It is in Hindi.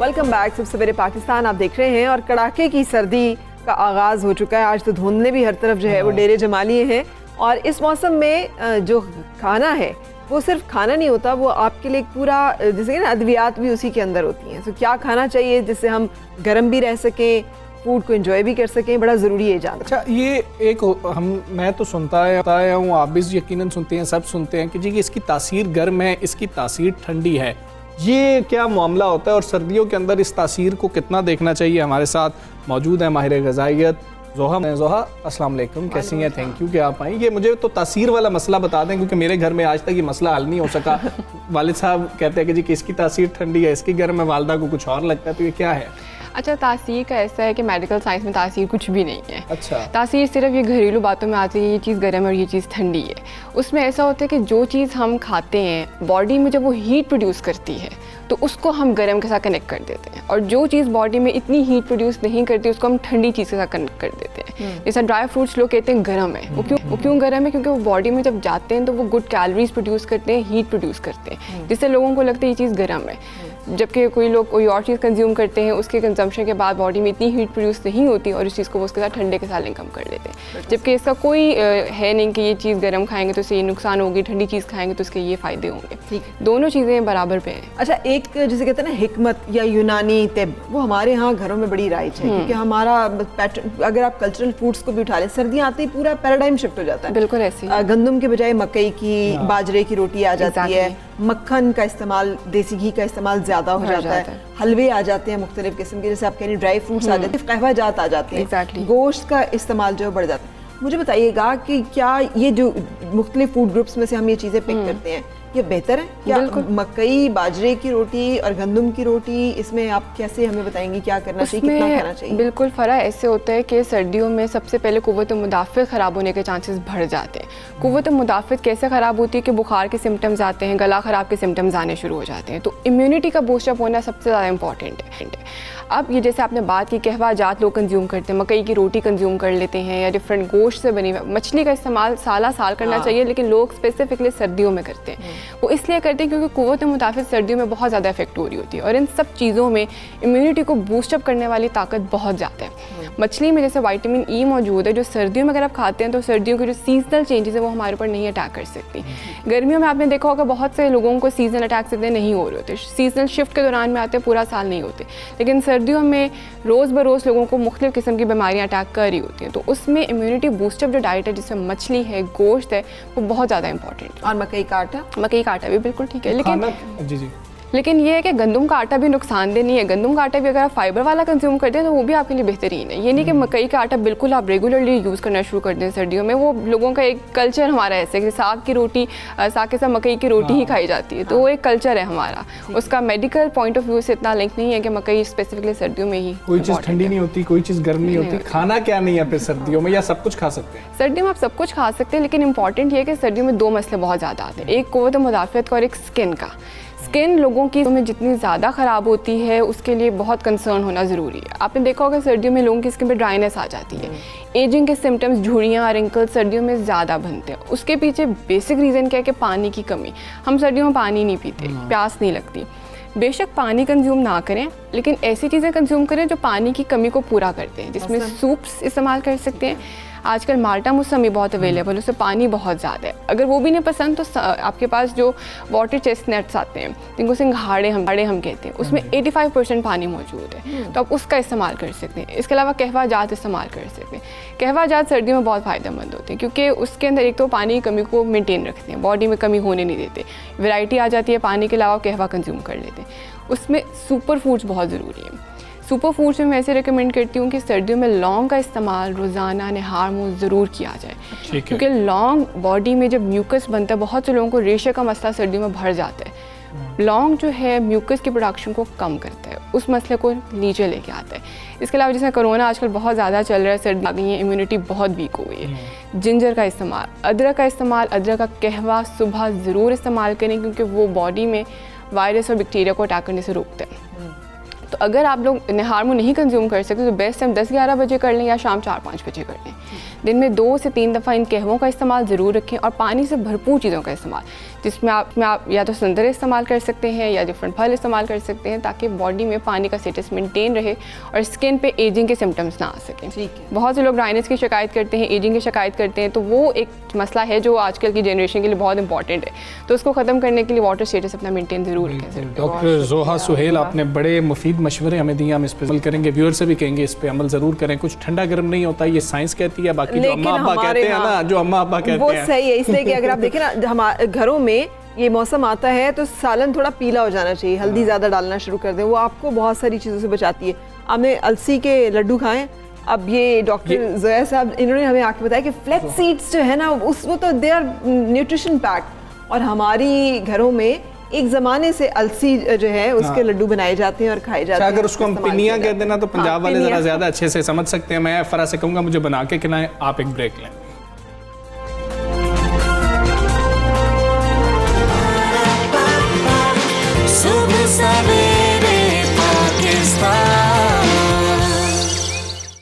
Welcome back. सुबह सवेरे पाकिस्तान आप देख रहे हैं और कड़ाके की सर्दी का आगाज़ हो चुका है। आज तो धुंध ने भी हर तरफ जो है वो डेरे जमा लिए हैं और इस मौसम में जो खाना है वो सिर्फ खाना नहीं होता, वो आपके लिए एक पूरा जैसे ना अद्वियात भी उसी के अंदर होती हैं। तो क्या खाना चाहिए जिससे हम गर्म भी रह सकें, फूड को एंजॉय भी कर सकें, बड़ा ज़रूरी है जानना। अच्छा, ये एक मैं तो सुनता आया हूँ, आप भी यकीनन सुनते हैं, सब सुनते हैं कि जी इसकी तासीर गर्म है, इसकी तासीर ठंडी है। ये क्या मामला होता है और सर्दियों के अंदर इस तासीर को कितना देखना चाहिए? हमारे साथ मौजूद है माहिर ग़िज़ाइयत ज़ोहा। अस्सलाम वालेकुम, कैसी हैं? थैंक यू कि आप आई। ये मुझे तो तासीर वाला मसला बता दें, क्योंकि मेरे घर में आज तक ये मसला हल नहीं हो सका। वालिद साहब कहते हैं कि जी किसकी तासीर ठंडी है, इसकी गर्म है, वालदा को कुछ और लगता है, तो ये क्या है? अच्छा, तासीर का ऐसा है कि मेडिकल साइंस में तासीर कुछ भी नहीं है। अच्छा, तासीर सिर्फ ये घरेलू बातों में आती है, ये चीज़ गर्म है और ये चीज़ ठंडी है। उसमें ऐसा होता है कि जो चीज़ हम खाते हैं बॉडी में जब वो हीट प्रोड्यूस करती है तो उसको हम गर्म के साथ कनेक्ट कर देते हैं, और जो चीज़ बॉडी में इतनी हीट प्रोड्यूस नहीं करती उसको हम ठंडी चीज़ के साथ कनेक्ट कर देते हैं। जैसा ड्राई फ्रूट्स लोग कहते हैं गर्म है, वो क्यों गर्म है? क्योंकि वो बॉडी में जब जाते हैं तो वो गुड कैलोरीज प्रोड्यूस करते हैं, हीट प्रोड्यूस करते हैं, जिससे लोगों को लगता है ये चीज़ गर्म है। जबकि कोई लोग कोई और चीज़ कंज्यूम करते हैं, उसके कंजम्पशन के बाद बॉडी में इतनी हीट प्रोड्यूस नहीं होती और इस चीज़ को वो उसके साथ ठंडे के साथ लिंक कर लेते हैं। जबकि इसका कोई है नहीं कि ये चीज़ गर्म खाएंगे तो इससे ये नुकसान होगी, ठंडी चीज़ खाएंगे तो इसके ये फ़ायदे होंगे। ठीक, दोनों चीज़ें बराबर पे हैं। अच्छा, एक जिसे कहते हैं ना हिकमत या यूनानी तिब, वो हमारे यहाँ घरों में बड़ी राइज है, क्योंकि हमारा पैटर्न, अगर आप कल्चरल फूड्स को भी उठा लें, सर्दियाँ आती ही पूरा पैराडाइम शिफ्ट हो जाता है। बिल्कुल ऐसे गंदम के बजाय मकई की, बाजरे की रोटी आ जाती है, मक्खन का इस्तेमाल, देसी घी का इस्तेमाल ज़्यादा हो जाता है, हलवे आ जाते हैं मुख्तलिफ किस्म के, जैसे आप कह रही ड्राई फ्रूट्स आ जाते हैं, कहवा जात आ जाते हैं, गोश्त का इस्तेमाल जो बढ़ जाता है। मुझे बताइएगा कि क्या ये जो मुख्तलिफ फूड ग्रुप्स में से हम ये चीज़ें पिक करते हैं, ये बेहतर है क्या? मकई, बाजरे की रोटी और गंदम की रोटी, इसमें आप कैसे हमें बताएंगी क्या करना चाहिए, कितना खाना चाहिए? बिल्कुल फ़र्क ऐसे होता है कि सर्दियों में सबसे पहले कुव्वत मुदाफ़ित ख़राब होने के चांसेस बढ़ जाते हैं। कुव्वत मुदाफ़ित कैसे ख़राब होती है कि बुखार के सिम्टम्स आते हैं, गला ख़राब के सिम्टम्स आने शुरू हो जाते हैं, तो इम्यूनिटी का बूस्टअप होना सबसे ज़्यादा इंपॉर्टेंट है। अब ये जैसे आपने बात की, कहवा जात लोग कंज्यूम करते हैं, मकई की रोटी कंज्यूम कर लेते हैं, या डिफरेंट गोश्त से बनी मछली का इस्तेमाल साल करना चाहिए, लेकिन लोग स्पेसिफिकली सर्दियों में करते हैं। वो इसलिए करते हैं क्योंकि कुव्वत मुताफ़िज़ सर्दियों में बहुत ज़्यादा इफेक्ट हो रही होती है, और इन सब चीज़ों में इम्यूनिटी को बूस्टअप करने वाली ताकत बहुत ज़्यादा है। मछली में जैसे विटामिन ई मौजूद है, जो सर्दियों में अगर आप खाते हैं तो सर्दियों के जो सीजनल चेंजेस है वो हमारे ऊपर नहीं अटैक कर सकती। गर्मियों में आपने देखा होगा बहुत से लोगों को सीजनल अटैक्स इतने नहीं हो रहे होते, सीजनल शिफ्ट के दौरान में आते हैं, पूरा साल नहीं होते, लेकिन सर्दियों में रोज़ बरोज़ लोगों को मुख्तलिफ किस्म की बीमारियां अटैक कर रही होती हैं। तो उसमें इम्यूनिटी बूस्टअप जो डाइट है, जिसमें मछली है, गोश्त है, वो बहुत ज़्यादा इंपॉर्टेंट है। और मकई का आटा भी बिल्कुल ठीक है, जी लेकिन ये है कि गंदम का आटा भी नुकसानदेह नहीं है। गंदम का आटा भी अगर आप फाइबर वाला कंज्यूम करते हैं तो वो भी आपके लिए बेहतरीन है। ये नहीं कि मकई का आटा बिल्कुल आप रेगुलरली यूज़ करना शुरू कर दें सर्दियों में। वो लोगों का एक कल्चर हमारा ऐसे कि साग की रोटी, साग के साथ मकई की रोटी ही खाई जाती है, तो वो एक कल्चर है हमारा। उसका मेडिकल पॉइंट ऑफ व्यू से इतना लिंक नहीं है कि मकई स्पेसिफिकली सर्दियों में ही। कोई चीज़ ठंडी नहीं होती, कोई चीज़ गर्म नहीं होती। खाना क्या नहीं है फिर सर्दियों में, या सब कुछ खा सकते हैं? सर्दियों में आप सब कुछ खा सकते हैं, लेकिन इंपॉर्टेंट ये है कि सर्दियों में दो मसले बहुत ज़्यादा आते हैं, एक कुव्वत मुदाफ़ियत का और एक स्किन का। स्किन लोगों की में जितनी ज़्यादा ख़राब होती है उसके लिए बहुत कंसर्न होना ज़रूरी है। आपने देखा होगा सर्दियों में लोगों की स्किन पे ड्राइनेस आ जाती है, एजिंग के सिम्टम्स, झुर्रियाँ, रिंकल्स सर्दियों में ज़्यादा बनते हैं। उसके पीछे बेसिक रीज़न क्या है कि पानी की कमी। हम सर्दियों में पानी नहीं पीते, प्यास नहीं लगती। बेशक पानी कंज्यूम ना करें, लेकिन ऐसी चीज़ें कंज्यूम करें जो पानी की कमी को पूरा करते हैं, जिसमें सूप्स इस्तेमाल कर सकते हैं। आजकल माल्टा मौसमी बहुत अवेलेबल है, उससे पानी बहुत ज़्यादा है। अगर वो भी नहीं पसंद तो आपके पास जो वाटर चेस्टनट्स आते हैं, जिनको सिंघाड़े हम कहते हैं, उसमें 85% पानी मौजूद है, तो आप उसका इस्तेमाल कर सकते हैं। इसके अलावा कहवा जात इस्तेमाल कर सकते हैं। कहवा जात सर्दियों में बहुत फ़ायदेमंद होते हैं क्योंकि उसके अंदर एक तो पानी की कमी को मेनटेन रखते हैं, बॉडी में कमी होने नहीं देते, वैरायटी आ जाती है पानी के अलावा, कहवा कंज्यूम कर लेते हैं। उसमें सुपर फूड्स बहुत ज़रूरी है। सुपर फूड्स में मैं ऐसे रिकमेंड करती हूँ कि सर्दियों में लौंग का इस्तेमाल रोज़ाना नहार मुँह ज़रूर किया जाए, क्योंकि लौंग बॉडी में जब म्यूकस बनता है, बहुत से लोगों को रेशे का मसला सर्दियों में बढ़ जाता है। लौंग जो है म्यूकस की प्रोडक्शन को कम करता है, उस मसले को नीचे लेके आता है। इसके अलावा जैसे कोरोना आजकल बहुत ज़्यादा चल रहा है, सर्दी आ गई है, इम्यूनिटी बहुत वीक हो गई है। जिंजर का इस्तेमाल, अदरक का इस्तेमाल, अदरक का कहवा सुबह ज़रूर इस्तेमाल करें, क्योंकि वो बॉडी में वायरस और बैक्टीरिया को अटैक करने से रोकते हैं। तो अगर आप लोग नहार में नहीं कंज्यूम कर सकते तो बेस्ट टाइम 10-11 बजे कर लें या शाम 4-5 बजे कर लें। दिन में 2 से 3 दफ़ा इन कहवों का इस्तेमाल ज़रूर रखें और पानी से भरपूर चीज़ों का इस्तेमाल, जिसमें आप या तो संतरे इस्तेमाल कर सकते हैं या डिफरेंट फल इस्तेमाल कर सकते हैं, ताकि बॉडी में पानी का स्टेटस मेंटेन रहे और स्किन पे एजिंग के सिम्टम्स ना आ सकें। बहुत से लोग ड्राइनेस की शिकायत करते हैं, एजिंग की शिकायत करते हैं, तो वो एक मसला है जो आजकल की जनरेशन के लिए बहुत इंपॉर्टेंट है, तो उसको ख़त्म करने के लिए वाटर स्टेटस अपना मेंटेन ज़रूर रखें। डॉक्टर जोहा सुहेल, आपने बड़े मुफीद मशवरे हमें दिए, हम इस पर अमल करेंगे, व्यूअर से भी कहेंगे इस पे अमल ज़रूर करें। कुछ ठंडा गर्म नहीं होता, ये साइंस कहती है, बाकी जो अम्मा अब्बा कहते हैं ना, जो अम्मा अब्बा कहते हैं वो सही है। इसलिए कि अगर आप देखें ना, हमारे घरों में ये मौसम आता है तो सालन थोड़ा पीला हो जाना चाहिए, हल्दी ज़्यादा डालना शुरू कर दें, वो आपको बहुत सारी चीज़ों से बचाती है। आपने अलसी के लड्डू खाएं। अब ये डॉक्टर जोया साहब इन्होंने हमें आके बताया कि फ्लैक्स सीड्स जो है ना वो तो दे आर न्यूट्रिशन पैक्ड, और हमारी घरों में एक ज़माने से अलसी जो है उसके लड्डू बनाए जाते हैं और खाए जाते हैं। अगर उसको हम पिनिया कहते हैं ना, तो पंजाब वाले ज़रा ज़्यादा अच्छे से समझ सकते हैं। मैं फरा से कहूँगा मुझे बना के खिलाएं, आप एक ब्रेक लें।